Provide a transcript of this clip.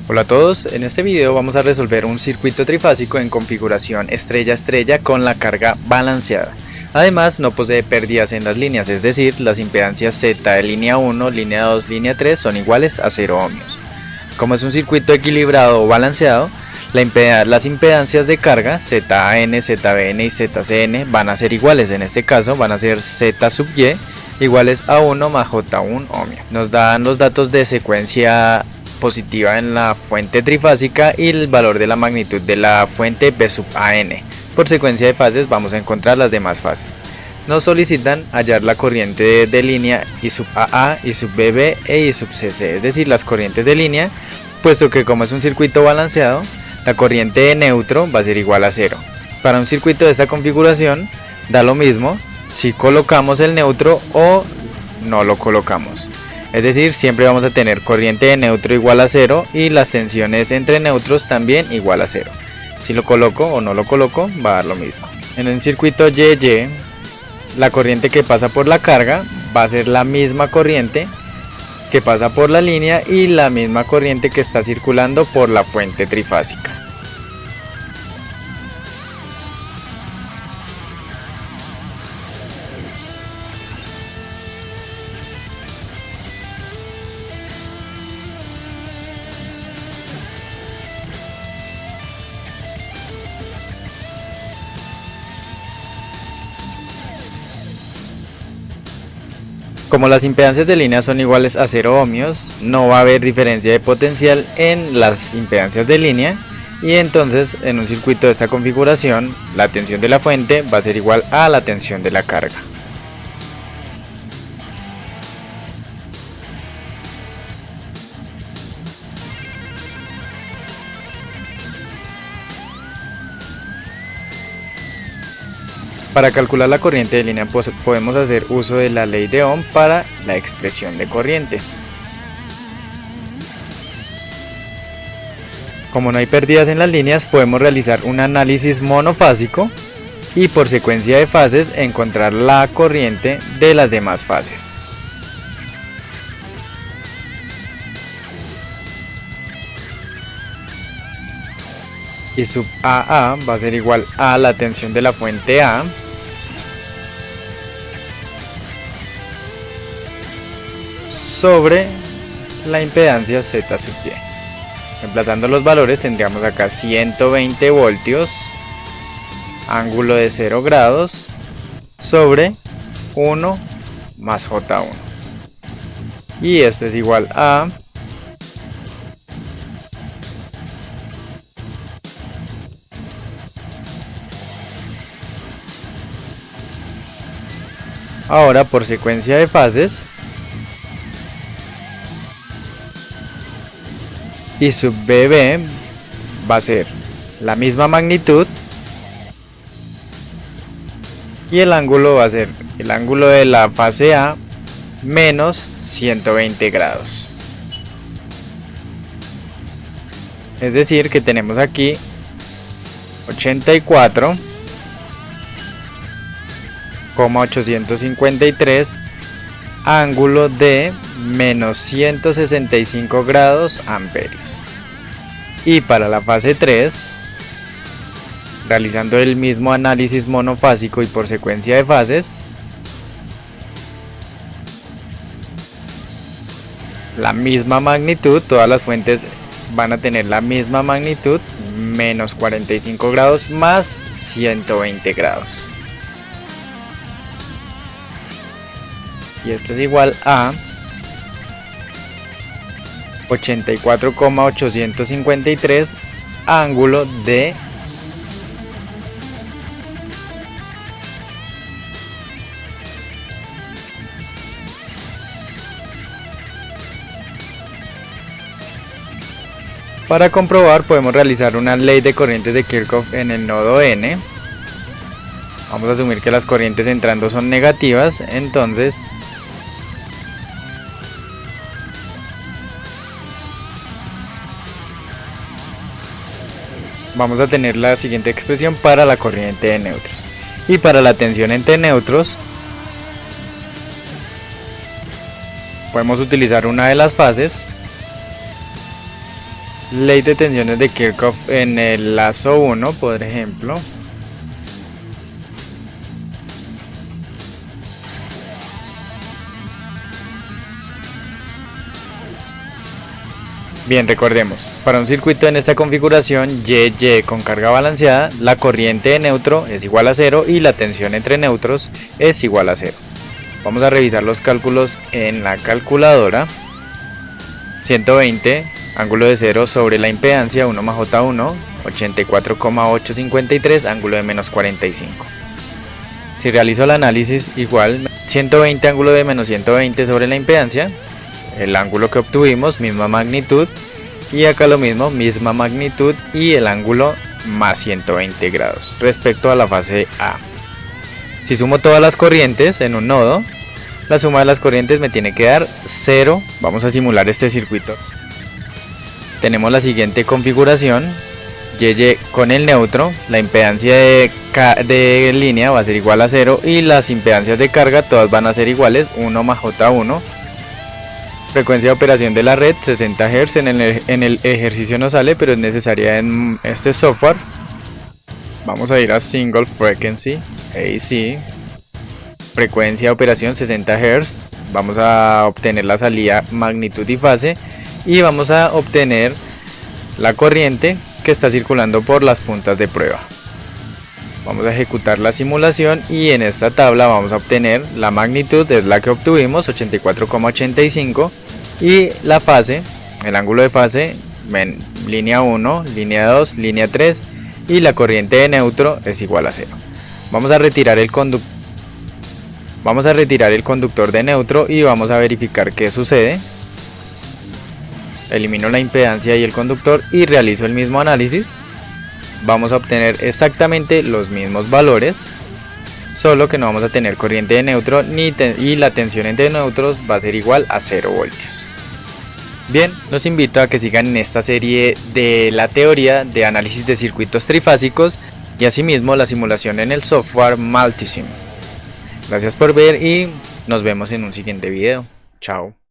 Hola a todos, en este video vamos a resolver un circuito trifásico en configuración estrella-estrella con la carga balanceada. Además no posee pérdidas en las líneas, es decir, las impedancias Z de línea 1, línea 2, línea 3 son iguales a 0 ohmios. Como es un circuito equilibrado o balanceado, las impedancias de carga ZAN, ZBN y ZCN van a ser iguales, en este caso van a ser Z sub Y iguales a 1 más J1 ohmio. Nos dan los datos de secuencia positiva en la fuente trifásica y el valor de la magnitud de la fuente B sub AN. Por secuencia de fases vamos a encontrar las demás fases. Nos solicitan hallar la corriente de línea I sub AA, I sub BB e I sub CC, es decir, las corrientes de línea, puesto que como es un circuito balanceado, la corriente de neutro va a ser igual a 0. Para un circuito de esta configuración da lo mismo si colocamos el neutro o no lo colocamos. Es decir, siempre vamos a tener corriente de neutro igual a 0 y las tensiones entre neutros también igual a 0. Si lo coloco o no lo coloco, va a dar lo mismo. En un circuito YY, la corriente que pasa por la carga va a ser la misma corriente que pasa por la línea y la misma corriente que está circulando por la fuente trifásica. Como las impedancias de línea son iguales a 0 ohmios, no va a haber diferencia de potencial en las impedancias de línea y entonces en un circuito de esta configuración la tensión de la fuente va a ser igual a la tensión de la carga. Para calcular la corriente de línea podemos hacer uso de la ley de Ohm para la expresión de corriente. Como no hay pérdidas en las líneas, podemos realizar un análisis monofásico y por secuencia de fases encontrar la corriente de las demás fases. I sub AA va a ser igual a la tensión de la fuente A sobre la impedancia Z sub Y. Reemplazando los valores tendríamos acá 120 voltios, ángulo de 0 grados, sobre 1 más J1. Y esto es igual a ahora por secuencia de fases, I sub BB va a ser la misma magnitud y el ángulo va a ser el ángulo de la fase A menos 120 grados. Es decir que tenemos aquí 84,853 ángulo de menos 165 grados amperios. Y para la fase 3, realizando el mismo análisis monofásico y por secuencia de fases, la misma magnitud, todas las fuentes van a tener la misma magnitud, menos 45 grados más 120 grados. Y esto es igual a 84,853 ángulo de Para comprobar podemos realizar una ley de corrientes de Kirchhoff en el nodo N. Vamos a asumir que las corrientes entrando son negativas, entonces vamos a tener la siguiente expresión para la corriente de neutros. Y para la tensión entre neutros podemos utilizar una de las fases Ley de tensiones de Kirchhoff en el lazo 1, por ejemplo. Bien, recordemos, para un circuito en esta configuración YY con carga balanceada, la corriente de neutro es igual a 0 y la tensión entre neutros es igual a 0. Vamos a revisar los cálculos en la calculadora. 120, ángulo de 0 sobre la impedancia 1 más J1, 84,853, ángulo de menos 45. Si realizo el análisis igual, 120 ángulo de menos 120 sobre la impedancia, el ángulo que obtuvimos, misma magnitud, y acá lo mismo, misma magnitud y el ángulo más 120 grados respecto a la fase A. Si sumo todas las corrientes en un nodo, la suma de las corrientes me tiene que dar 0. Vamos a simular este circuito. Tenemos la siguiente configuración, YY con el neutro, la impedancia de línea va a ser igual a 0 y las impedancias de carga todas van a ser iguales, 1 más J1. Frecuencia de operación de la red 60 Hz, en el ejercicio no sale, pero es necesaria en este software. Vamos a ir a Single Frequency, AC, frecuencia de operación 60 Hz, vamos a obtener la salida, magnitud y fase, y vamos a obtener la corriente que está circulando por las puntas de prueba. Vamos a ejecutar la simulación y en esta tabla vamos a obtener la magnitud, es la que obtuvimos, 84,85, y la fase, el ángulo de fase, en línea 1, línea 2, línea 3, y la corriente de neutro es igual a 0. Vamos a retirar el conductor de neutro y vamos a verificar qué sucede. Elimino la impedancia y el conductor y realizo el mismo análisis. Vamos a obtener exactamente los mismos valores, solo que no vamos a tener corriente de neutro y la tensión entre neutros va a ser igual a 0 voltios. Bien, los invito a que sigan en esta serie de la teoría de análisis de circuitos trifásicos y asimismo la simulación en el software Multisim. Gracias por ver y nos vemos en un siguiente video. Chao.